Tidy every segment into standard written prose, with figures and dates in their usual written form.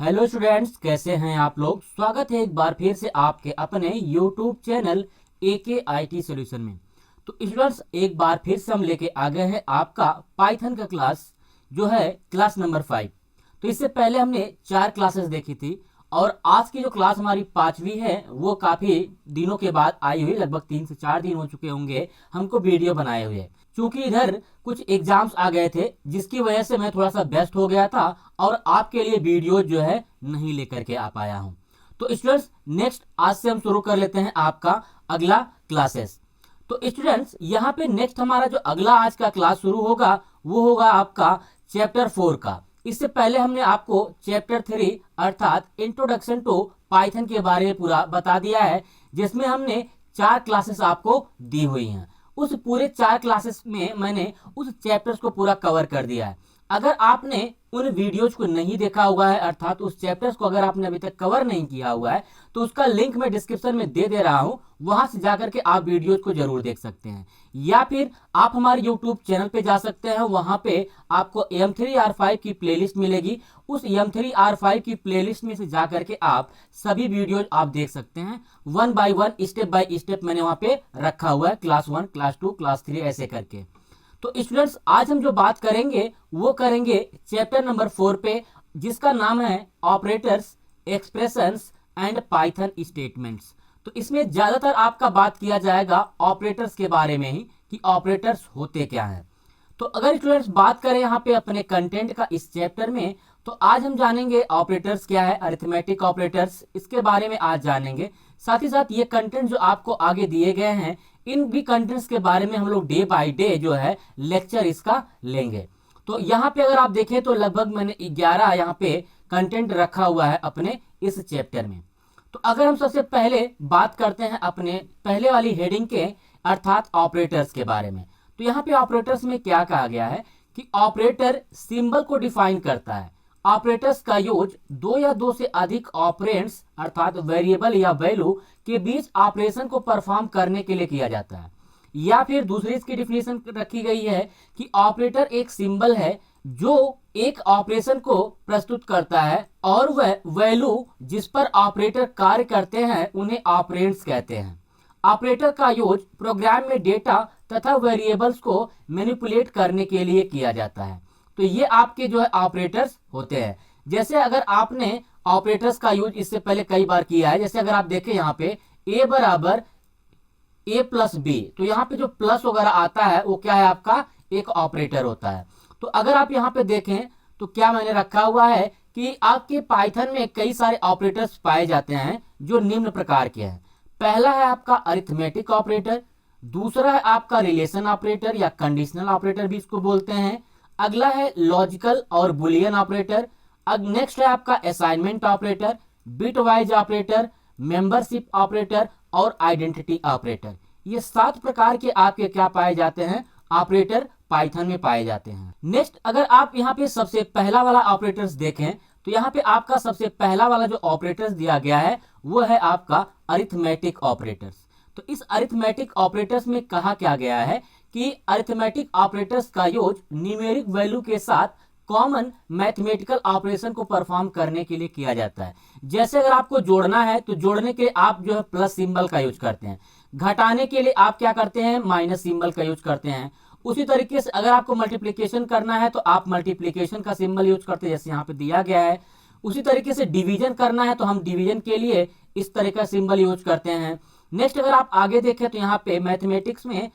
Hello students, कैसे हैं आप लोग। स्वागत है एक बार फिर से आपके अपने YouTube channel AK IT solution में। तो स्टूडेंट्स, एक बार फिर से हम लेके आ गए हैं आपका पाइथन का क्लास, जो है क्लास नंबर 5। तो इससे पहले हमने 4 क्लासेस देखी थी और आज की जो क्लास हमारी 5वीं है वो काफ़ी दिनों के बाद आई हुई, लगभग 3 से 4 दिन हो चुके होंगे हमको वीडियो बनाए हुए। क्योंकि इधर कुछ एग्जाम्स आ गए थे जिसकी वजह से मैं थोड़ा सा व्यस्त हो गया था और आपके लिए वीडियो जो है नहीं लेकर के आ पाया हूं। तो स्टूडेंट्स, नेक्स्ट आज से हम शुरू कर लेते हैं आपका अगला क्लासेस। तो स्टूडेंट्स, यहाँ पे नेक्स्ट हमारा जो अगला आज का क्लास शुरू होगा वो होगा आपका चैप्टर 4 का। इससे पहले हमने आपको चैप्टर 3 अर्थात इंट्रोडक्शन टू पाइथन के बारे में पूरा बता दिया है, जिसमें हमने 4 क्लासेस आपको दी हुई हैं। उस पूरे 4 क्लासेस में मैंने उस चैप्टर्स को पूरा कवर कर दिया है। अगर आपने उन वीडियोज को नहीं देखा हुआ है, अर्थात उस चैप्टर्स को अगर आपने अभी तक कवर नहीं किया हुआ है, तो उसका लिंक मैं डिस्क्रिप्शन में दे रहा हूं, वहां से जाकर के आप वीडियोज को जरूर देख सकते हैं। या फिर आप हमारे यूट्यूब चैनल पे जा सकते हैं, वहां पे आपको M3R5 की प्लेलिस्ट मिलेगी। उस M3R5 की प्लेलिस्ट में से जाकर के आप सभी वीडियोज आप देख सकते हैं। 1 बाय 1 स्टेप बाय स्टेप मैंने वहां पे रखा हुआ है, क्लास 1, क्लास 2, क्लास 3 ऐसे करके। तो स्टूडेंट्स, आज हम जो बात करेंगे वो करेंगे चैप्टर नंबर 4 पे, जिसका नाम है operators, expressions and Python statements. तो इसमें ज्यादातर आपका बात किया जाएगा ऑपरेटर्स के बारे में ही कि ऑपरेटर्स होते क्या हैं। तो अगर स्टूडेंट्स बात करें यहाँ पे अपने कंटेंट का इस चैप्टर में, तो आज हम जानेंगे ऑपरेटर्स क्या है, अरिथमेटिक ऑपरेटर्स, इसके बारे में आज जानेंगे। साथ ही साथ ये कंटेंट जो आपको आगे दिए गए हैं, इन भी कंटेंट्स के बारे में हम लोग डे बाय डे जो है लेक्चर इसका लेंगे। तो यहाँ पे अगर आप देखें तो लगभग मैंने 11 यहाँ पे कंटेंट रखा हुआ है अपने इस चैप्टर में। तो अगर हम सबसे पहले बात करते हैं अपने पहले वाली हेडिंग के अर्थात ऑपरेटर्स के बारे में, तो यहाँ पे ऑपरेटर्स में क्या कहा गया है कि ऑपरेटर सिंबल को डिफाइन करता है। ऑपरेटर्स का यूज 2 या 2 से अधिक ऑपरेंड्स अर्थात वेरिएबल या वैल्यू के बीच ऑपरेशन को परफॉर्म करने के लिए किया जाता है। या फिर दूसरी इसकी डिफिनेशन रखी गई है कि ऑपरेटर एक सिंबल है जो एक ऑपरेशन को प्रस्तुत करता है और वह वैल्यू जिस पर ऑपरेटर कार्य करते हैं उन्हें ऑपरेंड्स कहते हैं। ऑपरेटर का यूज प्रोग्राम में डेटा तथा वेरिएबल्स को मैनिपुलेट करने के लिए किया जाता है। तो ये आपके जो है ऑपरेटर्स होते हैं। जैसे अगर आपने ऑपरेटर्स का यूज इससे पहले कई बार किया है, जैसे अगर आप देखें यहाँ पे a बराबर a प्लस बी, तो यहाँ पे जो प्लस वगैरह आता है वो क्या है, आपका एक ऑपरेटर होता है। तो अगर आप यहाँ पे देखें तो क्या मैंने रखा हुआ है कि आपके पाइथन में कई सारे ऑपरेटर्स पाए जाते हैं जो निम्न प्रकार के हैं। पहला है आपका अरिथमेटिक ऑपरेटर, दूसरा है आपका रिलेशन ऑपरेटर या कंडीशनल ऑपरेटर भी इसको बोलते हैं, अगला है लॉजिकल और बुलियन ऑपरेटर, अब नेक्स्ट है आपका assignment operator, bit wise operator, membership operator और आइडेंटिटी ऑपरेटर। ये 7 प्रकार के आपके क्या पाए जाते हैं, ऑपरेटर पाइथन में पाए जाते हैं। नेक्स्ट अगर आप यहाँ पे सबसे पहला वाला ऑपरेटर्स देखें, तो यहाँ पे आपका सबसे पहला वाला जो ऑपरेटर्स दिया गया है वो है आपका अरिथमेटिक ऑपरेटर्स। तो इस अरिथमेटिक ऑपरेटर्स में कहा क्या गया है कि अरिथमेटिक ऑपरेटर्स का यूज न्यूमेरिक वैल्यू के साथ कॉमन मैथमेटिकल ऑपरेशन को परफॉर्म करने के लिए किया जाता है। जैसे अगर आपको जोड़ना है तो जोड़ने के लिए आप जो है प्लस सिंबल का यूज करते हैं, घटाने के लिए आप क्या करते हैं, माइनस सिंबल का यूज करते हैं। उसी तरीके से अगर आपको मल्टीप्लिकेशन करना है तो आप मल्टीप्लिकेशन का सिंबल यूज करते हैं, जैसे यहाँ पे दिया गया है। उसी तरीके से डिवीजन करना है तो हम डिवीजन के लिए इस तरह का सिंबल यूज करते हैं। नेक्स्ट अगर आप आगे देखें तो यहाँ पे मैथमेटिक्स में,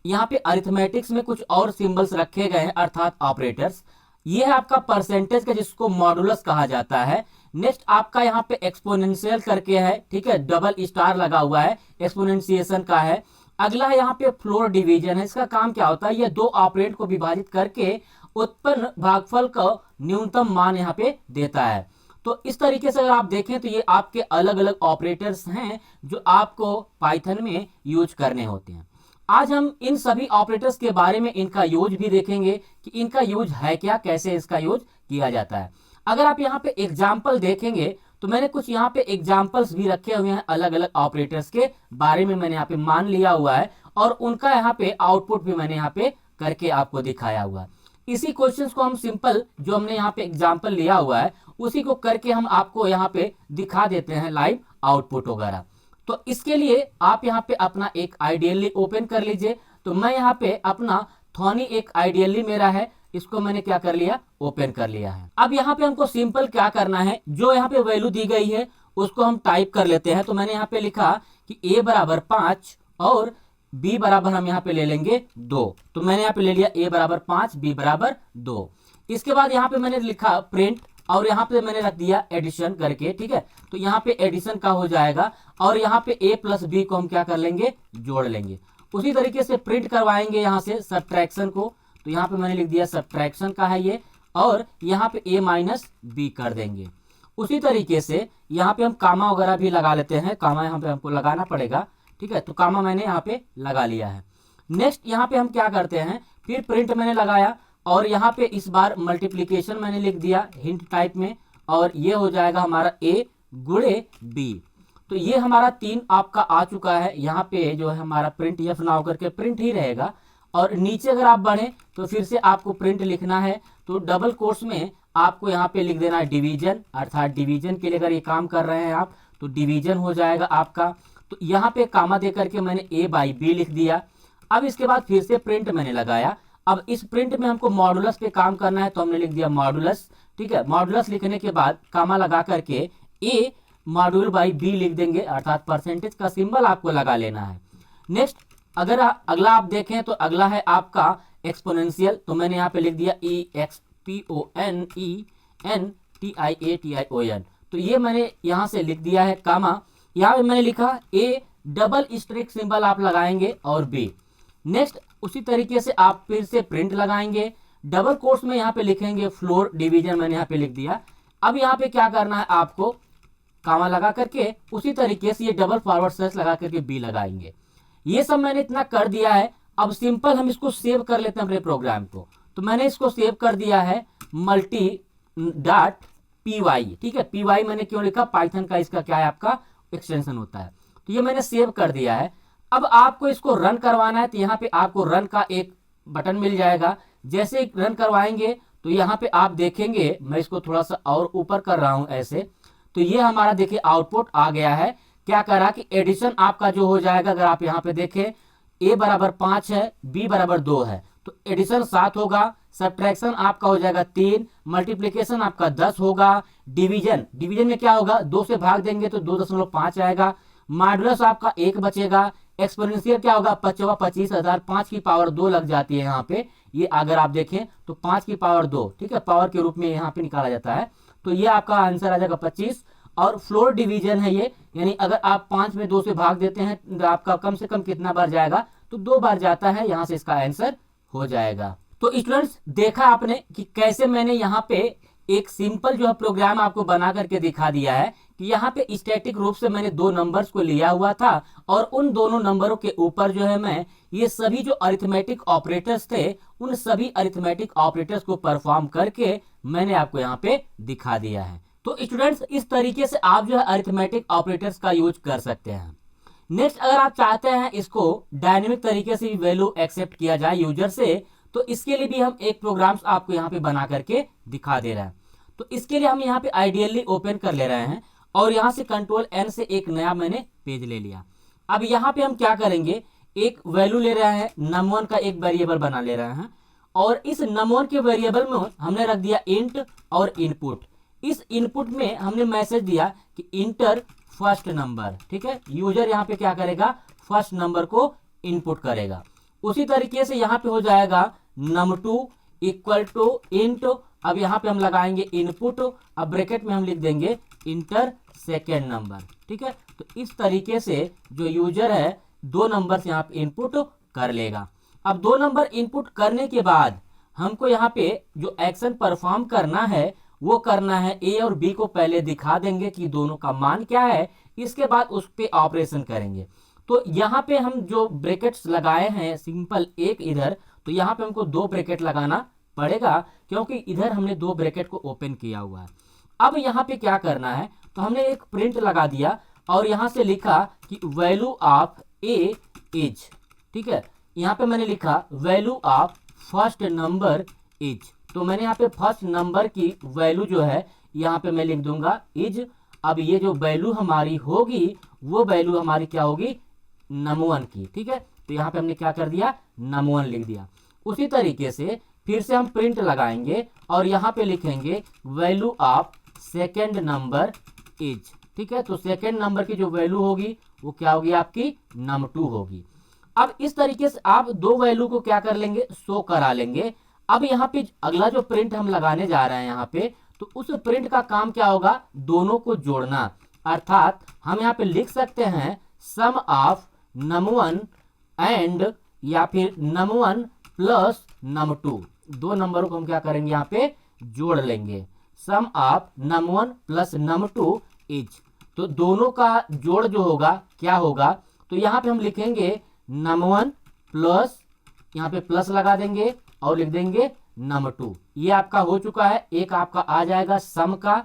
यहाँ पे अरिथमेटिक्स में कुछ और सिंबल्स रखे गए हैं अर्थात ऑपरेटर्स। ये है आपका परसेंटेज का जिसको मॉडुलस कहा जाता है। नेक्स्ट आपका यहाँ पे एक्सपोनेंशियल करके है, ठीक है, डबल स्टार लगा हुआ है, एक्सपोनेंशिएशन का है। अगला है यहाँ पे फ्लोर डिवीजन है। इसका काम क्या होता है, ये 2 ऑपरेंड को विभाजित करके उत्पन्न भागफल का न्यूनतम मान यहाँ पे देता है। तो इस तरीके से अगर आप देखें तो ये आपके अलग अलग ऑपरेटर्स हैं जो आपको पाइथन में यूज करने होते हैं। आज हम इन सभी ऑपरेटर्स के बारे में इनका यूज भी देखेंगे कि इनका यूज है क्या, कैसे इसका यूज किया जाता है। अगर आप यहाँ पे एग्जाम्पल देखेंगे तो मैंने कुछ यहाँ पे एग्जाम्पल्स भी रखे हुए हैं अलग अलग ऑपरेटर्स के बारे में, मैंने यहाँ पे मान लिया हुआ है और उनका यहाँ पे आउटपुट भी मैंने यहाँ पे करके आपको दिखाया हुआ है। इसी क्वेश्चंस को हम सिंपल जो हमने यहाँ पे एग्जांपल लिया हुआ है उसी को करके हम आपको यहाँ पे दिखा देते हैं लाइव आउटपुट वगैरह। तो इसके लिए आप यहाँ पे अपना एक आइडियली ओपन कर लीजिए। तो मैं यहाँ पे अपना थॉनी एक आइडियली मेरा है, इसको मैंने क्या कर लिया, ओपन कर लिया है। अब यहाँ पे हमको सिंपल क्या करना है, जो यहाँ पे वैल्यू दी गई है उसको हम टाइप कर लेते हैं। तो मैंने यहाँ पे लिखा कि a बराबर 5 और b बराबर हम यहाँ पे ले लेंगे 2। तो मैंने यहाँ पे ले लिया a बराबर 5, b बराबर 2। इसके बाद यहाँ पे मैंने लिखा प्रिंट और यहाँ पे मैंने रख दिया एडिशन करके, ठीक है। तो यहाँ पे एडिशन का हो जाएगा और यहाँ पे a प्लस बी को हम क्या कर लेंगे, जोड़ लेंगे। उसी तरीके से प्रिंट करवाएंगे यहाँ से सब्ट्रैक्शन को। तो यहाँ पे मैंने लिख दिया सब्ट्रैक्शन का है ये, और यहाँ पे a माइनस बी कर देंगे। उसी तरीके से यहाँ पे हम कामा वगैरह भी लगा लेते हैं, कामा यहाँ पे हमको लगाना पड़ेगा, ठीक है। तो कामा मैंने यहाँ पे लगा लिया है। नेक्स्ट यहाँ पे हम क्या करते हैं, फिर प्रिंट मैंने लगाया और यहाँ पे इस बार मल्टीप्लीकेशन मैंने लिख दिया हिंट टाइप में, और ये हो जाएगा हमारा a गुणे b। तो ये हमारा 3 आपका आ चुका है। यहाँ पे जो है हमारा प्रिंट एफ ना होकर के प्रिंट ही रहेगा। और नीचे अगर आप बढ़े तो फिर से आपको प्रिंट लिखना है, तो डबल कोर्स में आपको यहाँ पे लिख देना है डिवीजन, अर्थात डिवीजन के लिए अगर ये काम कर रहे हैं आप तो डिवीजन हो जाएगा आपका। तो यहाँ पे कामा दे करके मैंने a बाई बी लिख दिया। अब इसके बाद फिर से प्रिंट मैंने लगाया। अब इस प्रिंट में हमको मॉडुलस पे काम करना है, तो हमने लिख दिया मॉडुलस, ठीक है। मॉडुलस लिखने के बाद कामा लगा करके a मॉड्यूल बाई बी लिख देंगे, अर्थात परसेंटेज का सिंबल आपको लगा लेना है। नेक्स्ट अगर अगला आप देखें तो अगला है आपका एक्सपोनेंशियल। तो मैंने यहाँ पे लिख दिया EXPONENTIATION। तो ये मैंने यहाँ से लिख दिया है कामा। यहाँ पे मैंने लिखा A डबल स्ट्रिक सिंबल आप लगाएंगे और B। नेक्स्ट उसी तरीके से आप फिर से प्रिंट लगाएंगे, डबल कोट्स में यहाँ पे लिखेंगे फ्लोर डिवीजन, मैंने यहाँ पे लिख दिया। अब यहाँ पे क्या करना है, आपको कामा लगा करके उसी तरीके से ये डबल फॉरवर्ड स्लैश लगा करके B लगाएंगे। ये सब मैंने इतना कर दिया है। अब सिंपल हम इसको सेव कर लेते हैं अपने प्रोग्राम को। तो मैंने इसको सेव कर दिया है मल्टी डॉट py, ठीक है। py मैंने क्यों लिखा, पाइथन का इसका क्या है आपका एक्सटेंशन होता है। तो ये मैंने सेव कर दिया है। अब आपको इसको रन करवाना है, तो यहाँ पे आपको रन का एक बटन मिल जाएगा। जैसे रन करवाएंगे तो यहाँ पे आप देखेंगे, मैं इसको थोड़ा सा और ऊपर कर रहा हूं ऐसे, तो ये हमारा देखिए आउटपुट आ गया है। क्या करा कि एडिशन आपका जो हो जाएगा, अगर आप यहाँ पे देखें a बराबर 5 है, b बराबर 2 है, तो एडिशन 7 होगा, सब्ट्रैक्शन आपका हो जाएगा 3, मल्टीप्लिकेशन आपका 10 होगा, डिवीजन में क्या होगा, 2 से भाग देंगे तो 2.5 आएगा, मॉडुलस आपका 1 बचेगा, एक्सपोनेंशियल क्या होगा 25,000, 5 की पावर 2 लग जाती है यहाँ पे। ये अगर आप देखें तो 5 की पावर 2, ठीक है, पावर के रूप में यहाँ पे निकाला जाता है। तो ये आपका आंसर आ जाएगा 25। और फ्लोर डिवीजन है ये, यानी अगर आप 5 में 2 से भाग देते हैं तो आपका कम से कम कितना बार जाएगा, तो 2 बार जाता है, यहाँ से इसका आंसर हो जाएगा। तो स्टूडेंट्स देखा आपने कि कैसे मैंने यहाँ पे एक सिंपल जो है प्रोग्राम आपको बना करके दिखा दिया है कि यहाँ पे स्टैटिक रूप से मैंने 2 नंबर्स को लिया हुआ था और उन दोनों नंबरों के ऊपर जो है मैं ये सभी जो अरिथमेटिक ऑपरेटर्स थे उन सभी अरिथमेटिक ऑपरेटर्स को परफॉर्म करके मैंने आपको यहाँ पे दिखा दिया है। तो स्टूडेंट्स इस तरीके से आप जो है अरिथमेटिक ऑपरेटर्स का यूज कर सकते हैं। नेक्स्ट अगर आप चाहते हैं इसको डायनेमिक तरीके से वैल्यू एक्सेप्ट किया जाए यूजर से, तो इसके लिए भी हम एक प्रोग्राम्स आपको यहाँ पे बना करके दिखा दे रहे हैं। तो इसके लिए हम यहाँ पे आइडियली ओपन कर ले रहे हैं और यहाँ से कंट्रोल N से एक नया मैंने पेज ले लिया। अब यहाँ पे हम क्या करेंगे, एक वैल्यू ले रहे हैं, num1 का एक वेरिएबल बना ले रहे हैं और इस num1 के वेरिएबल में हमने रख दिया इंट और इनपुट। इस इनपुट में हमने मैसेज दिया कि इंटर फर्स्ट नंबर, ठीक है। यूजर यहाँ पे क्या करेगा, फर्स्ट नंबर को इनपुट करेगा। उसी तरीके से यहाँ पे हो जाएगा num2 इक्वल टू इंट, अब यहाँ पे हम लगाएंगे इनपुट, अब ब्रैकेट में हम लिख देंगे इंटर सेकेंड नंबर, ठीक है। तो इस तरीके से जो यूजर है 2 नंबर यहाँ पे इनपुट कर लेगा। अब 2 नंबर इनपुट करने के बाद हमको यहाँ पे जो एक्शन परफॉर्म करना है वो करना है, ए और बी को पहले दिखा देंगे कि दोनों का मान क्या है, इसके बाद उस पे ऑपरेशन करेंगे। तो यहाँ पे हम जो ब्रैकेट्स लगाए हैं सिंपल एक इधर, तो यहाँ पे हमको 2 ब्रैकेट लगाना पड़ेगा क्योंकि इधर हमने 2 ब्रैकेट को ओपन किया हुआ है। अब यहाँ पे क्या करना है, तो हमने एक प्रिंट लगा दिया और यहाँ से लिखा कि वैल्यू ऑफ ए इज, ठीक है। यहाँ पे मैंने लिखा value of first number is. तो मैंने यहाँ पे फर्स्ट नंबर की वैल्यू जो है यहाँ पे मैं लिख दूंगा इज। अब ये जो वैल्यू हमारी होगी वो वैल्यू हमारी क्या होगी, num1 की, ठीक है। तो यहाँ पे हमने क्या कर दिया, num1 लिख दिया। उसी तरीके से फिर से हम प्रिंट लगाएंगे और यहाँ पे लिखेंगे value of second number is, ठीक है। तो सेकेंड नंबर की जो वैल्यू होगी वो क्या होगी आपकी, num2 होगी। अब इस तरीके से आप दो वैल्यू को क्या कर लेंगे, शो करा लेंगे। अब यहाँ पे अगला जो प्रिंट हम लगाने जा रहे हैं यहाँ पे, तो उस प्रिंट का काम क्या होगा, दोनों को जोड़ना। अर्थात हम यहाँ पे लिख सकते हैं सम ऑफ num1 एंड या फिर num1 प्लस num2, दो नंबरों को हम क्या करेंगे यहाँ पे जोड़ लेंगे। Sum of num1 plus num2 is. तो दोनों का जोड़ जो होगा क्या होगा, तो यहाँ पे हम लिखेंगे num1 प्लस, यहाँ पे प्लस लगा देंगे और लिख देंगे num2। ये आपका हो चुका है, एक आपका आ जाएगा सम का।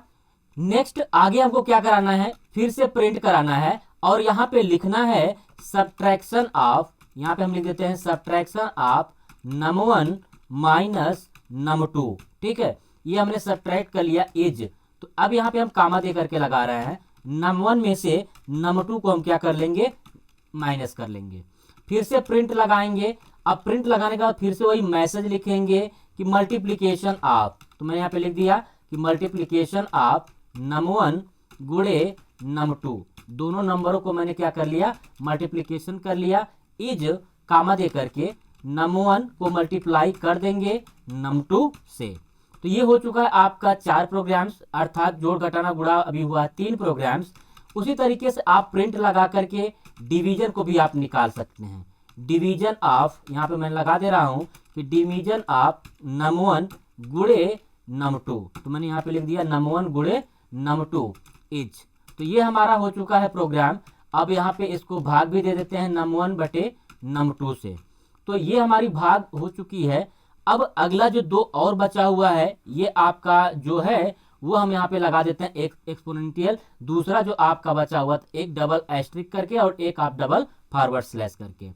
नेक्स्ट आगे हमको क्या कराना है, फिर से प्रिंट कराना है और यहाँ पे लिखना है सब्ट्रैक्शन ऑफ, यहाँ पे हम लिख देते हैं subtraction of num1 minus num2, ठीक है। ये हमने सब्ट्रैक्ट कर लिया इज। तो अब यहाँ पे हम कामा दे करके लगा रहे हैं, num1 में से num2 को हम क्या कर लेंगे, माइनस कर लेंगे। फिर से प्रिंट लगाएंगे। अब प्रिंट लगाने के बाद फिर से वही मैसेज लिखेंगे कि मल्टीप्लीकेशन ऑफ, तो मैंने यहाँ पे लिख दिया कि मल्टीप्लीकेशन ऑफ num1 गुणे num2, दोनों नंबरों को मैंने क्या कर लिया, मल्टीप्लीकेशन कर लिया। इज कामा दे करके num1 को मल्टीप्लाई कर देंगे num2 से। तो ये हो चुका है आपका 4 प्रोग्राम्स, अर्थात जोड़ घटाना गुणा अभी हुआ 3 प्रोग्राम्स। उसी तरीके से आप प्रिंट लगा करके डिवीजन को भी आप निकाल सकते हैं। डिवीजन ऑफ, यहाँ पे मैं लगा दे रहा हूँ कि डिवीजन ऑफ num1 गुणे num2, तो मैंने यहाँ पे लिख दिया num1 गुणे num2 इज। तो ये हमारा हो चुका है प्रोग्राम। अब यहाँ पे इसको भाग भी दे देते हैं num1 बटे num2 से। तो ये हमारी भाग हो चुकी है। अब अगला जो दो और बचा हुआ है, ये आपका जो है वो हम यहाँ पे लगा देते हैं एक एक्सपोनेंशियल, दूसरा जो आपका बचा हुआ एक डबल एस्ट्रिक करके और एक आप डबल फॉरवर्ड स्लैश करके।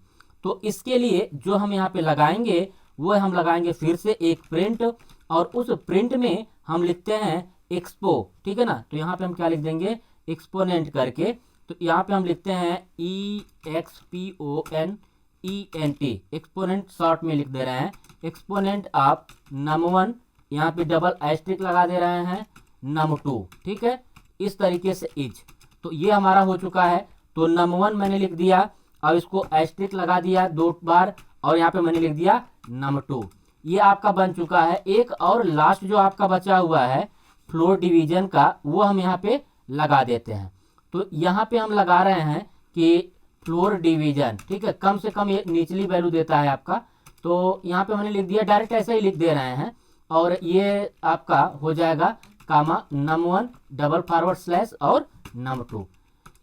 तो इसके लिए जो हम यहाँ पे लगाएंगे वो हम लगाएंगे फिर से एक प्रिंट, और उस प्रिंट में हम लिखते हैं एक्सपो, ठीक है ना। तो यहाँ पे हम क्या लिख देंगे, एक्सपोनेंट करके। तो यहाँ पे हम लिखते हैं EXPONENT, एक्सपोनेंट शॉर्ट में लिख दे रहे हैं, एक्सपोनेंट ऑफ num1, यहाँ पे डबल एस्ट्रिक लगा दे रहे हैं num2, ठीक है। इस तरीके से इज। तो ये हमारा हो चुका है। तो num1 मैंने लिख दिया, अब इसको एस्ट्रिक लगा दिया 2 बार और यहाँ पे मैंने लिख दिया num2। ये आपका बन चुका है। एक और लास्ट जो आपका बचा हुआ है फ्लोर डिवीजन का, वो हम यहाँ पे लगा देते हैं। तो यहाँ पे हम लगा रहे हैं कि फ्लोर डिवीजन, ठीक है, कम से कम ये निचली वैल्यू देता है आपका। तो यहाँ पे मैंने लिख दिया, डायरेक्ट ऐसा ही लिख दे रहे हैं, और ये आपका हो जाएगा कामा num1 डबल फॉरवर्ड स्लैश और num2।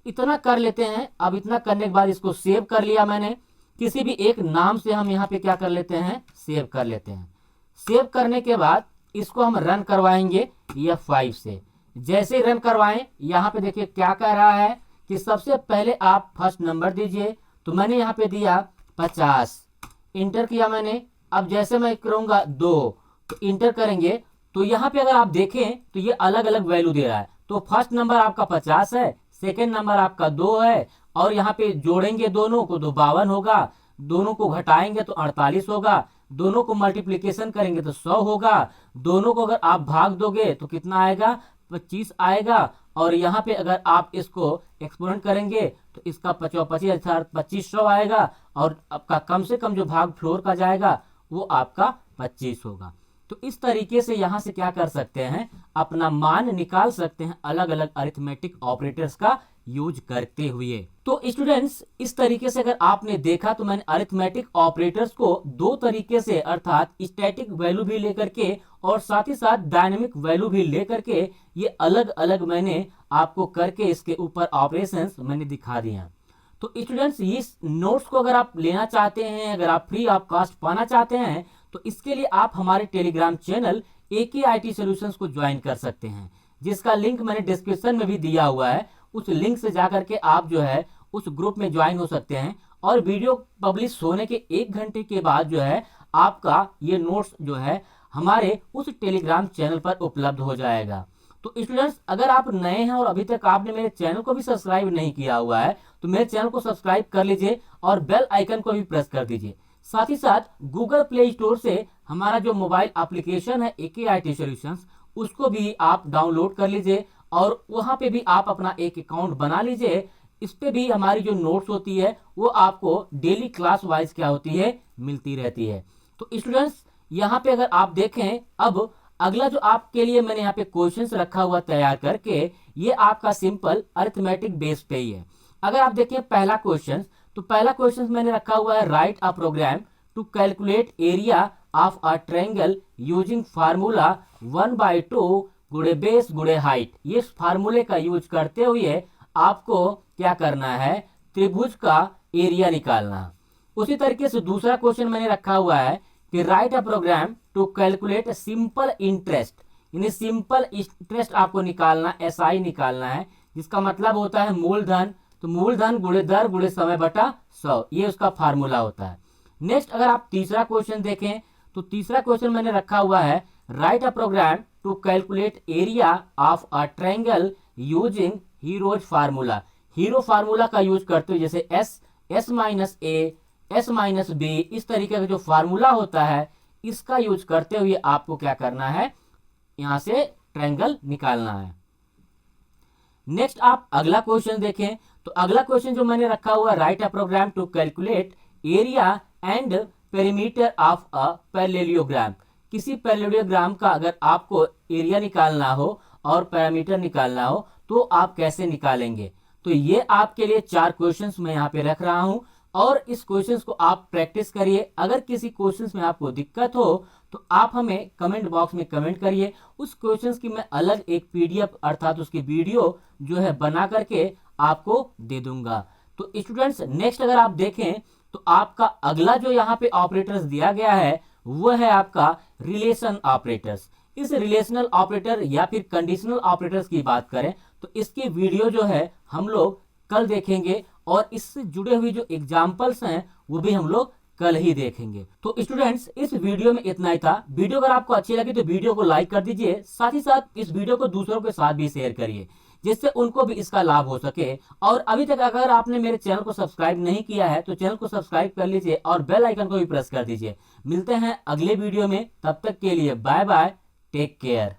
इतना कर लेते हैं। अब इतना करने के बाद इसको सेव कर लिया मैंने, किसी भी एक नाम से हम यहाँ पे क्या कर लेते हैं, सेव कर लेते हैं। सेव करने के बाद इसको हम रन करवाएंगे F5 से। जैसे ही रन करवाएं, यहाँ पे देखिए क्या कह रहा है कि सबसे पहले आप फर्स्ट नंबर दीजिए। तो मैंने यहाँ पे दिया 50, इंटर किया मैंने। अब जैसे मैं करूँगा 2, तो इंटर करेंगे तो यहाँ पे अगर आप देखें तो ये अलग अलग वैल्यू दे रहा है। तो फर्स्ट नंबर आपका 50 है, सेकेंड नंबर आपका 2 है, और यहाँ पे जोड़ेंगे दोनों को तो 52 होगा, दोनों को घटाएंगे तो 48 होगा, दोनों को मल्टीप्लीकेशन करेंगे तो 100 होगा, दोनों को अगर आप भाग दोगे तो कितना आएगा, 25 आएगा। और यहाँ पे अगर आप इसको एक्सपोनेंट करेंगे तो इसका 25 अर्थात 2500 आएगा, और आपका कम से कम जो भाग फ्लोर का जाएगा वो आपका 25 होगा। तो इस तरीके से यहाँ से क्या कर सकते हैं, अपना मान निकाल सकते हैं अलग अलग अरिथमेटिक ऑपरेटर्स का यूज करते हुए। तो स्टूडेंट्स, इस तरीके से अगर आपने देखा तो मैंने अरिथमेटिक ऑपरेटर्स को दो तरीके से, अर्थात स्टैटिक वैल्यू भी लेकर के और साथ ही साथ डायनेमिक वैल्यू भी लेकर के, ये अलग अलग मैंने आपको करके इसके ऊपर ऑपरेशंस मैंने दिखा दिया। तो स्टूडेंट्स, इस नोट्स को अगर आप लेना चाहते हैं, अगर आप फ्री ऑफ कॉस्ट पाना चाहते हैं, तो इसके लिए आप हमारे Telegram channel AK IT solutions को ज्वाइन कर सकते हैं, जिसका लिंक मैंने डिस्क्रिप्शन में भी दिया हुआ है। उस लिंक से जाकर के आप जो है उस ग्रुप में ज्वाइन हो सकते हैं, और वीडियो पब्लिश होने के 1 घंटे के बाद जो है आपका ये नोट्स जो है हमारे उस टेलीग्राम चैनल पर उपलब्ध हो जाएगा। तो स्टूडेंट्स, अगर आप नए हैं और अभी तक आपने मेरे चैनल को भी सब्सक्राइब नहीं किया हुआ है तो मेरे चैनल को सब्सक्राइब कर लीजिए और बेल आइकन को भी प्रेस कर दीजिए। साथ ही साथ गूगल प्ले स्टोर से हमारा जो मोबाइल एप्लीकेशन है AKIT सॉल्यूशंस, उसको भी आप डाउनलोड कर लीजिए और वहां पे भी आप अपना एक अकाउंट बना लीजिए। इस पे भी हमारी जो नोट्स होती है वो आपको डेली क्लास वाइज क्या होती है, मिलती रहती है। तो स्टूडेंट्स, यहाँ पे अगर आप देखें, अब अगला जो आपके लिए मैंने यहाँ पे क्वेश्चंस रखा हुआ तैयार करके, ये आपका सिंपल अरिथमेटिक बेस पे ही है। अगर आप देखें पहला क्वेश्चन, तो पहला क्वेश्चन मैंने रखा हुआ है write a program to calculate area of a triangle using formula 1/2 गुणे बेस गुणे हाइट। ये फार्मूले का यूज करते हुए आपको क्या करना है, त्रिभुज का एरिया निकालना। उसी तरीके से दूसरा क्वेश्चन मैंने रखा हुआ है कि write a program to calculate simple interest, यानी सिंपल इंटरेस्ट आपको निकालना, SI निकालना है, जिसका मतलब होता है मूलधन। तो मूलधन गुणे दर गुणे समय बटा 100, ये उसका फार्मूला होता है। नेक्स्ट अगर आप तीसरा क्वेश्चन देखें, तो तीसरा क्वेश्चन मैंने रखा हुआ है write a program to calculate area of a triangle using Hero's formula. Hero formula का यूज करते हुए, जैसे S-A S-B, इस तरीके का जो फार्मूला होता है इसका यूज करते हुए आपको क्या करना है, यहां से ट्रायंगल निकालना है। नेक्स्ट आप अगला क्वेश्चन देखें, तो अगला क्वेश्चन जो मैंने रखा हुआ, write a program to calculate area and perimeter of a parallelogram. किसी पैरेललोग्राम का अगर आपको एरिया निकालना हो और पैरामीटर निकालना हो तो आप कैसे निकालेंगे। तो ये आपके लिए 4 क्वेश्चंस मैं यहाँ पे रख रहा हूं और इस क्वेश्चंस को आप प्रैक्टिस करिए। अगर किसी क्वेश्चंस में आपको दिक्कत हो तो आप हमें कमेंट बॉक्स में कमेंट करिए। उस क्वेश्चंस की मैं अलग एक PDF अर्थात उसकी वीडियो जो है बना करके आपको दे दूंगा। तो स्टूडेंट्स, नेक्स्ट अगर आप देखें तो आपका अगला जो यहाँ पे ऑपरेटर्स दिया गया है वो है आपका रिलेशन ऑपरेटर्स। इस रिलेशनल ऑपरेटर या फिर कंडीशनल ऑपरेटर्स की बात करें तो इसकी वीडियो जो है हम लोग कल देखेंगे और इससे जुड़े हुए जो एग्जाम्पल्स हैं वो भी हम लोग कल ही देखेंगे। तो स्टूडेंट्स, इस वीडियो में इतना ही था। वीडियो अगर आपको अच्छी लगी तो वीडियो को लाइक कर दीजिए, साथ ही साथ इस वीडियो को दूसरों के साथ भी शेयर करिए जिससे उनको भी इसका लाभ हो सके। और अभी तक अगर आपने मेरे चैनल को सब्सक्राइब नहीं किया है तो चैनल को सब्सक्राइब कर लीजिए और बेल आइकन को भी प्रेस कर दीजिए। मिलते हैं अगले वीडियो में, तब तक के लिए बाय बाय, टेक केयर।